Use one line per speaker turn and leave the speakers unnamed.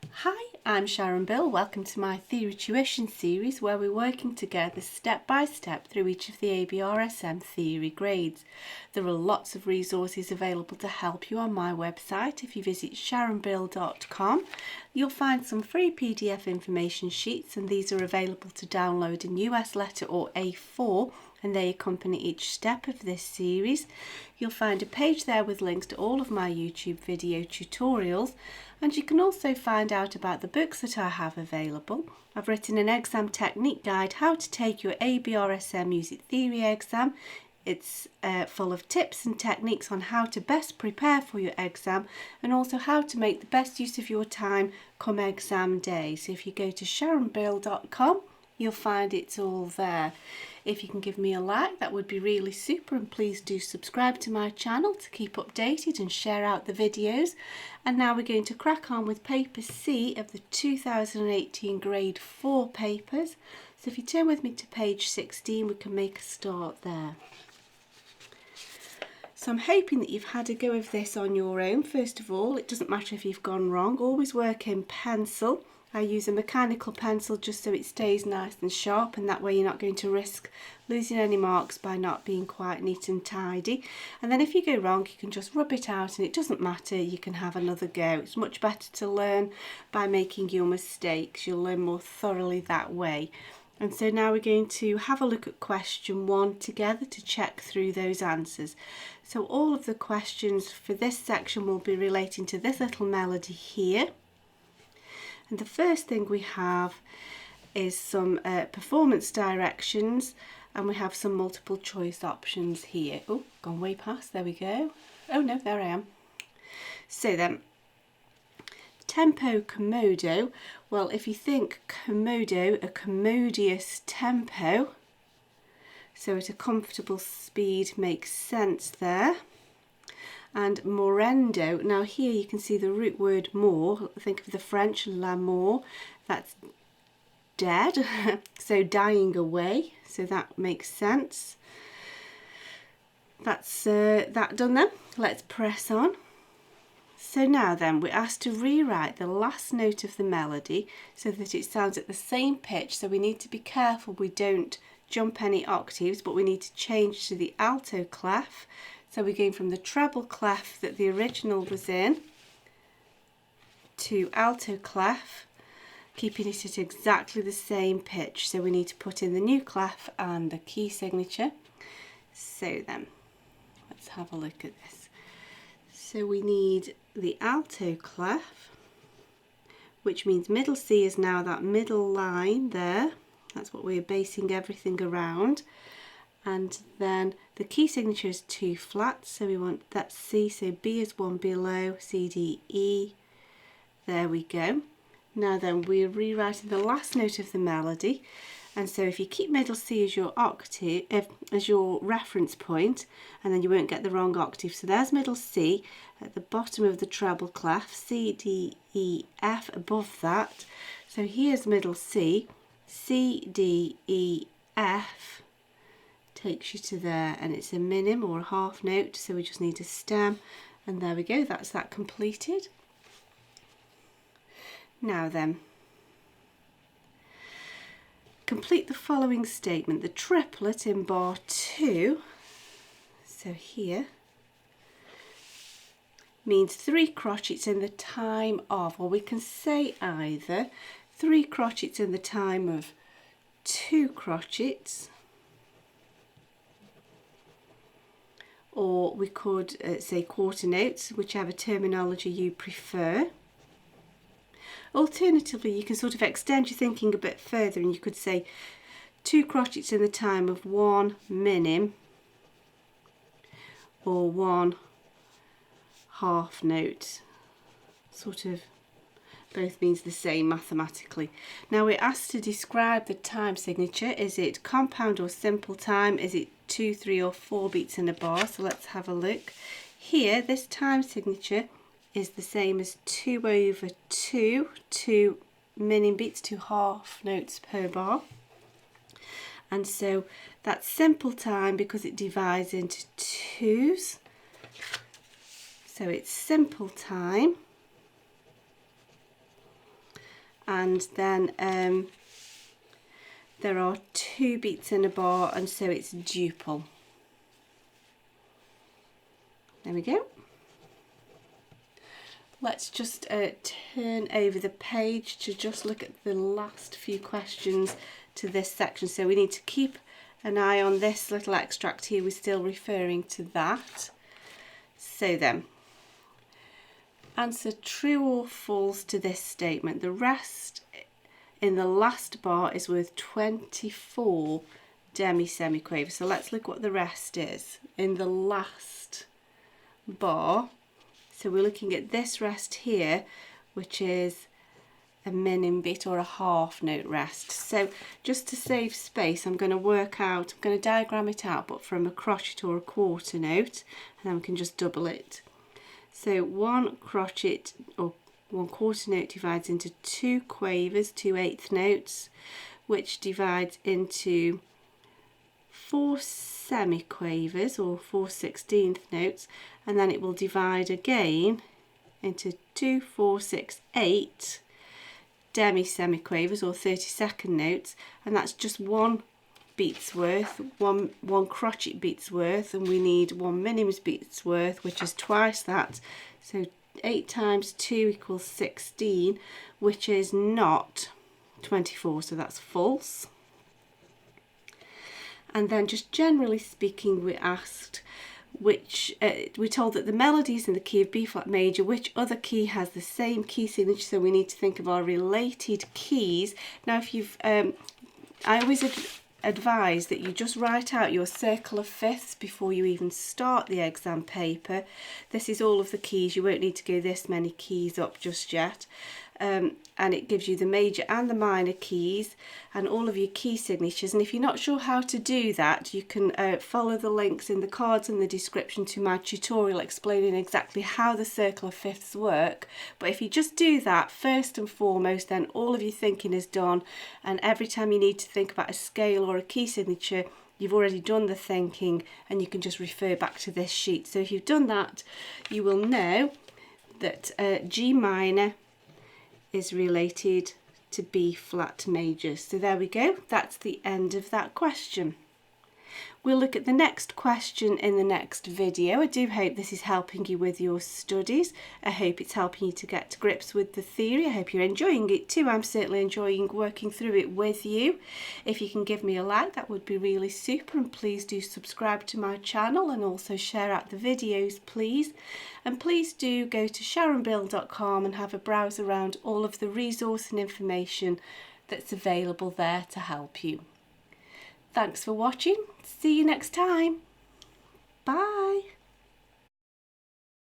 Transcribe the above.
Hi, I'm Sharon Bill. Welcome to my Theory Tuition series where we're working together step by step through each of the ABRSM Theory grades. There are lots of resources available to help you on my website. If you visit sharonbill.com, you'll find some free PDF information sheets, and these are available to download in US letter or A4, and they accompany each step of this series. You'll find a page there with links to all of my YouTube video tutorials, and you can also find out about the books that I have available. I've written an exam technique guide, how to take your ABRSM Music Theory Exam. It's full of tips and techniques on how to best prepare for your exam, and also how to make the best use of your time come exam day. So if you go to sharonbill.com, you'll find it's all there. If you can give me a like, that would be really super, and please do subscribe to my channel to keep updated and share out the videos. And now we're going to crack on with paper C of the 2018 grade 4 papers. So if you turn with me to page 16, we can make a start there. So I'm hoping that you've had a go of this on your own. First of all, it doesn't matter if you've gone wrong, always work in pencil. I use a mechanical pencil just so it stays nice and sharp, and that way you're not going to risk losing any marks by not being quite neat and tidy. And then if you go wrong, you can just rub it out and it doesn't matter, you can have another go. It's much better to learn by making your mistakes. You'll learn more thoroughly that way. And so now we're going to have a look at question 1 together to check through those answers. So all of the questions for this section will be relating to this little melody here. And the first thing we have is some performance directions, and we have some multiple choice options here. Oh, gone way past, there we go. Oh no, there I am. So then, tempo commodo. Well, if you think commodo, a commodious tempo, so at a comfortable speed makes sense there. And morendo, now here you can see the root word more. Think of the French l'amour, that's dead, so dying away, so that makes sense. That's that done then. Let's press on. So now then, we're asked to rewrite the last note of the melody so that it sounds at the same pitch. So we need to be careful we don't jump any octaves, but we need to change to the alto clef. So we're going from the treble clef that the original was in to alto clef, keeping it at exactly the same pitch. So we need to put in the new clef and the key signature. So then, let's have a look at this. So we need the alto clef, which means middle C is now that middle line there. That's what we're basing everything around. And then the key signature is 2 flats, so we want that C, so B is 1 below, C, D, E. There we go. Now then, we're rewriting the last note of the melody, and so if you keep middle C as your octave, as your reference point, and then you won't get the wrong octave. So there's middle C at the bottom of the treble clef, C, D, E, F above that. So here's middle C, C, D, E, F. Takes you to there, and it's a minim or a half note, so we just need a stem, and there we go, that's that completed. Now then, complete the following statement. The triplet in bar 2, so here, means 3 crotchets in the time of, or we can say either 3 crotchets in the time of 2 crotchets, or we could say quarter notes, whichever terminology you prefer. Alternatively, you can sort of extend your thinking a bit further, and you could say 2 crotchets in the time of 1 minim, or 1 half note. Sort of both means the same mathematically. Now we're asked to describe the time signature. Is it compound or simple time? Is it 2, 3 or 4 beats in a bar? So let's have a look. Here, this time signature is the same as 2 over 2, 2 minim beats, 2 half notes per bar. And so that's simple time because it divides into 2s. So it's simple time and then there are 2 beats in a bar, and so it's duple. There we go. Let's just turn over the page to just look at the last few questions to this section. So we need to keep an eye on this little extract here. We're still referring to that. So then, answer true or false to this statement. The rest in the last bar is worth 24 demi-semiquavers. So let's look what the rest is in the last bar. So we're looking at this rest here, which is a minim beat or a half note rest. So just to save space, I'm going to diagram it out, but from a crotchet or a quarter note, and then we can just double it. So 1 crotchet or 1 quarter note divides into 2 quavers, 2 eighth notes, which divides into 4 semiquavers or 4 16th notes, and then it will divide again into 2, 4, 6, 8 demi-semiquavers or 32nd notes, and that's just 1 beat's worth, one crotchet beat's worth, and we need 1 minims beat's worth, which is twice that. So 8 times 2 equals 16, which is not 24, so that's false. And then just generally speaking, we're asked we're told that the melody is in the key of B flat major. Which other key has the same key signature? So we need to think of our related keys. Now, if you've, I always advise that you just write out your circle of fifths before you even start the exam paper. This is all of the keys. You won't need to go this many keys up just yet. And it gives you the major and the minor keys and all of your key signatures. And if you're not sure how to do that, you can follow the links in the cards and the description to my tutorial explaining exactly how the circle of fifths work. But if you just do that first and foremost, then all of your thinking is done, and every time you need to think about a scale or a key signature, you've already done the thinking and you can just refer back to this sheet. So if you've done that, you will know that G minor is related to B flat major. So there we go, that's the end of that question. We'll look at the next question in the next video. I do hope this is helping you with your studies. I hope it's helping you to get to grips with the theory. I hope you're enjoying it too. I'm certainly enjoying working through it with you. If you can give me a like, that would be really super, and please do subscribe to my channel and also share out the videos, please. And please do go to sharonbill.com and have a browse around all of the resource and information that's available there to help you. Thanks for watching. See you next time. Bye.